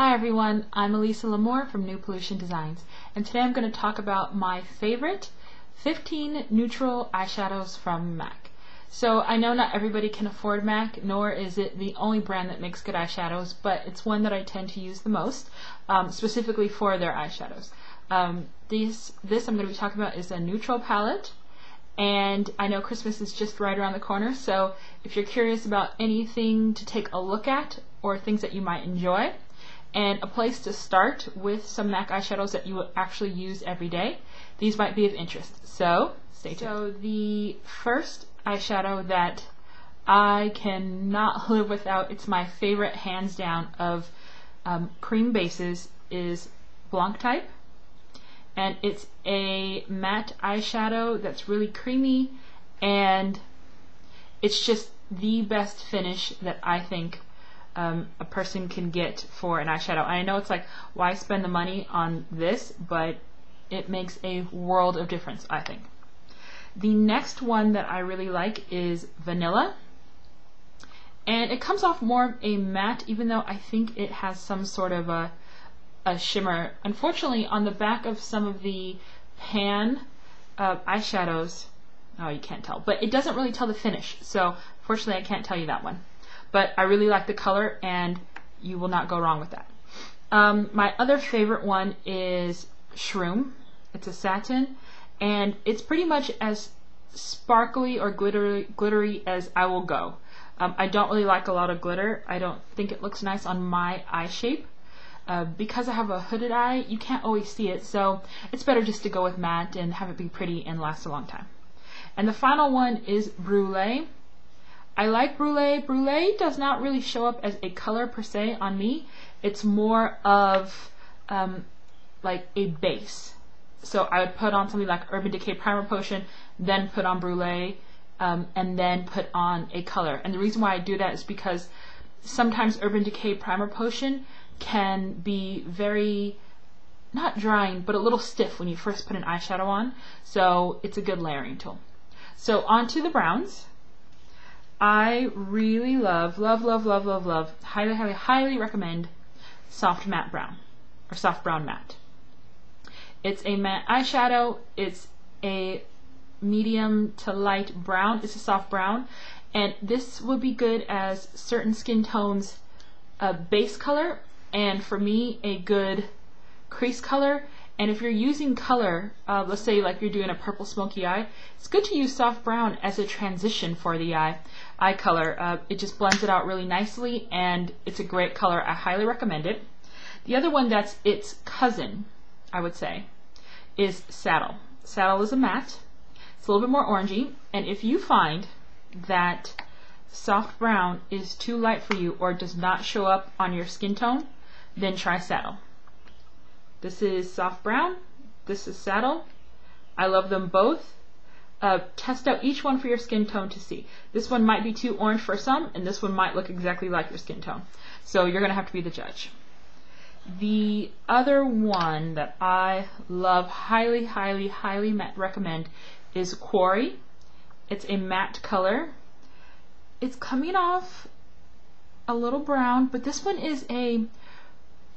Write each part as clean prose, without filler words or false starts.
Hi everyone, I'm Elisa L'Amour from New Pollution Designs, and today I'm going to talk about my favorite 15 neutral eyeshadows from MAC. So I know not everybody can afford MAC, nor is it the only brand that makes good eyeshadows, but it's one that I tend to use the most, specifically for their eyeshadows. This I'm going to be talking about is a neutral palette, and I know Christmas is just right around the corner, so if you're curious about anything to take a look at or things that you might enjoy, and a place to start with some MAC eyeshadows that you will actually use every day, these might be of interest. So stay tuned. So the first eyeshadow that I cannot live without, it's my favorite hands down of cream bases, is Blanc Type. And it's a matte eyeshadow that's really creamy, and it's just the best finish that I think a person can get for an eyeshadow. And I know it's like, why spend the money on this? But it makes a world of difference, I think. The next one that I really like is Vanilla, and it comes off more of a matte, even though I think it has some sort of a shimmer. Unfortunately, on the back of some of the pan eyeshadows, oh, you can't tell, but it doesn't really tell the finish, so unfortunately I can't tell you that one. But I really like the color, and you will not go wrong with that. My other favorite one is Shroom. It's a satin, and it's pretty much as sparkly or glittery as I will go. I don't really like a lot of glitter. I don't think it looks nice on my eye shape. Because I have a hooded eye, you can't always see it, so it's better just to go with matte and have it be pretty and last a long time. And the final one is Brule. I like Brule. Brule does not really show up as a color per se on me. It's more of like a base. So I would put on something like Urban Decay Primer Potion, then put on Brule, and then put on a color. And the reason why I do that is because sometimes Urban Decay Primer Potion can be very, not drying, but a little stiff when you first put an eyeshadow on. So it's a good layering tool. So on to the browns. I really love, highly recommend Soft Matte Brown, or Soft Brown Matte. It's a matte eyeshadow. It's a medium to light brown. It's a soft brown, and this would be good as certain skin tones base color, and for me, a good crease color. And if you're using color, let's say like you're doing a purple smoky eye, it's good to use soft brown as a transition for the eye color. It just blends it out really nicely, and it's a great color. I highly recommend it. The other one that's its cousin, I would say, is Saddle. Saddle is a matte. It's a little bit more orangey, and if you find that soft brown is too light for you or does not show up on your skin tone, then try Saddle. This is soft brown, this is Saddle. I love them both. Test out each one for your skin tone to see. This one might be too orange for some, and this one might look exactly like your skin tone. So you're going to have to be the judge. The other one that I love, highly recommend, is Quarry. It's a matte color. It's coming off a little brown, but this one is a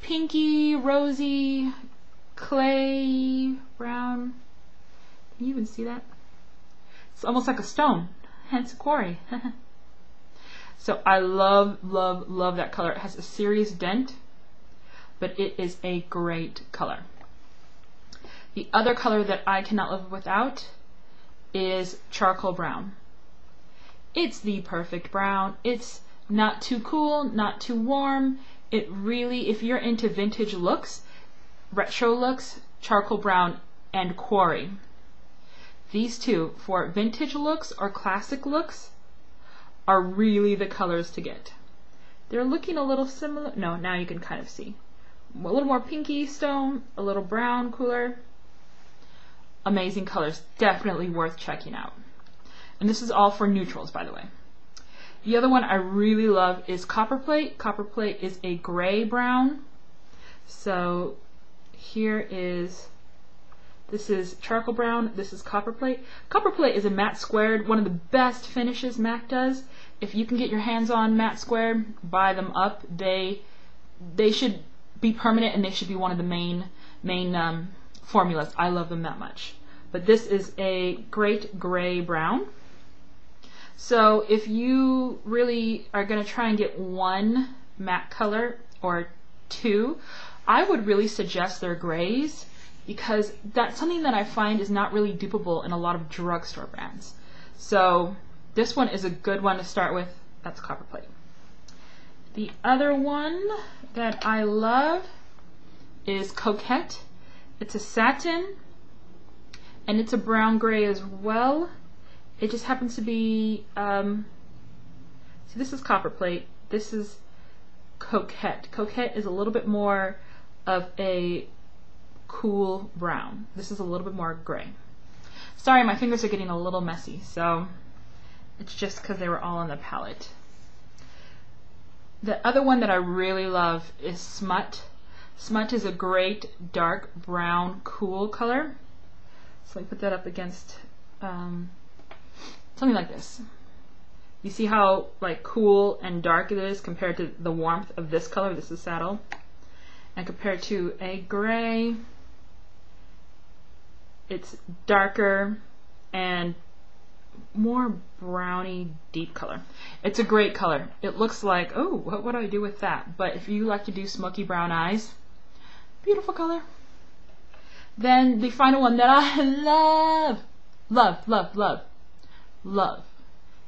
pinky, rosy, clay brown. Can you even see that? It's almost like a stone, hence Quarry. So I love that color. It has a serious dent, but it is a great color. The other color that I cannot live without is Charcoal Brown. It's the perfect brown. It's not too cool, not too warm. It really, if you're into vintage looks, retro looks, Charcoal Brown and Quarry. These two, for vintage looks or classic looks, are really the colors to get. They're looking a little similar. No, now you can kind of see. A little more pinky stone, a little brown, cooler. Amazing colors, definitely worth checking out. And this is all for neutrals, by the way. The other one I really love is Copperplate. Copperplate is a gray brown. So here is, this is Charcoal Brown, this is Copperplate. Copperplate is a matte squared, one of the best finishes MAC does. If you can get your hands on matte squared, buy them up. They should be permanent, and they should be one of the main formulas. I love them that much. But this is a great gray brown. So if you really are going to try and get one matte color or two, I would really suggest their grays, because that's something that I find is not really dupeable in a lot of drugstore brands. So this one is a good one to start with. That's copperplate. The other one that I love is Coquette. It's a satin, and it's a brown gray as well. It just happens to be, see, this is copperplate, this is Coquette. Coquette is a little bit more of a cool brown. This is a little bit more gray. Sorry, my fingers are getting a little messy, so it's just because they were all on the palette. The other one that I really love is Smut. Smut is a great dark brown cool color. So let me put that up against something like this. You see how like cool and dark it is compared to the warmth of this color. This is saddle. And compared to a gray, it's darker and more browny deep color. It's a great color. It looks like, oh, what would I do with that? But if you like to do smoky brown eyes, beautiful color. Then the final one that I love,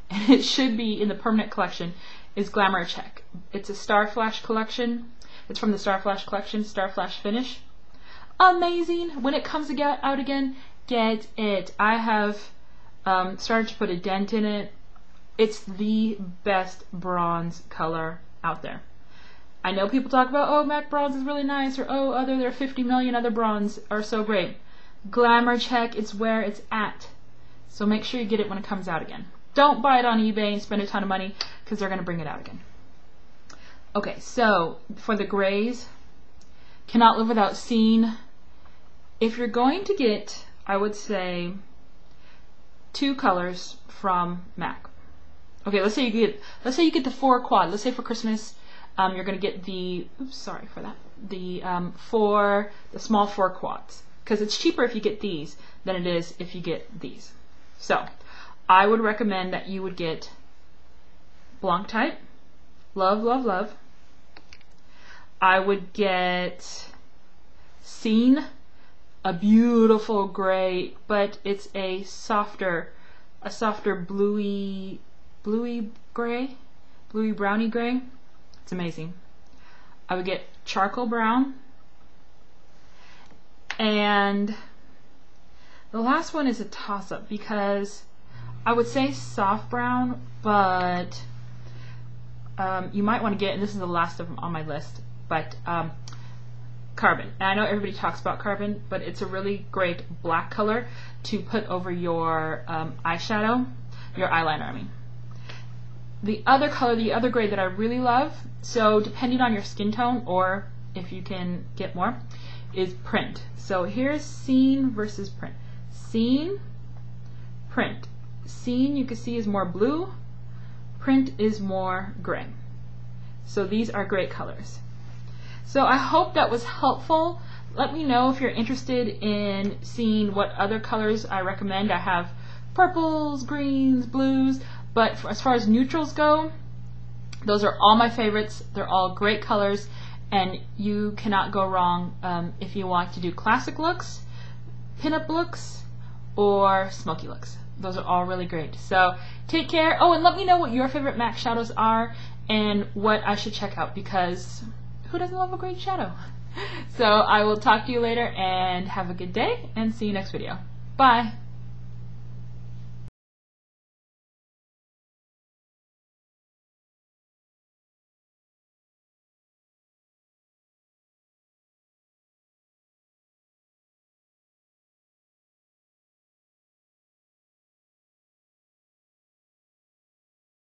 and it should be in the permanent collection, is Glamour Check. It's a Star Flash collection. It's from the Star Flash collection, Star Flash Finish. Amazing. When it comes out again, get it. I have started to put a dent in it. It's the best bronze color out there. I know people talk about, oh, MAC bronze is really nice, or oh, there are 50 million other bronze are so great. Glamour Check, it's where it's at. So make sure you get it when it comes out again. Don't buy it on eBay and spend a ton of money, because they're going to bring it out again. Okay, so for the grays, cannot live without Scene. If you're going to get, I would say, 2 colors from MAC. Okay, let's say you get the 4 quad. Let's say for Christmas, you're going to get the, oops, sorry for that, the small 4 quads, because it's cheaper if you get these than it is if you get these. So I would recommend that you would get Blanc Type. Love, love, love. I would get Scene, a beautiful gray, but it's a softer bluey gray, bluey browny gray. It's amazing. I would get Charcoal Brown, and the last one is a toss-up, because I would say Soft Brown, but you might want to get, and this is the last of them on my list, but Carbon. And I know everybody talks about Carbon, but it's a really great black color to put over your eyeshadow, your eyeliner, I mean. The other color, the other gray that I really love, so depending on your skin tone, or if you can get more, is Print. So here's Scene versus Print. Scene, Print. Scene, you can see, is more blue. Print is more gray. So these are great colors. So I hope that was helpful. Let me know if you're interested in seeing what other colors I recommend. I have purples, greens, blues, but as far as neutrals go, those are all my favorites. They're all great colors, and you cannot go wrong if you want to do classic looks, pinup looks, or smoky looks. Those are all really great. So take care. Oh, and let me know what your favorite MAC shadows are and what I should check out, because who doesn't love a great shadow? So I will talk to you later, and have a good day, and see you next video. Bye.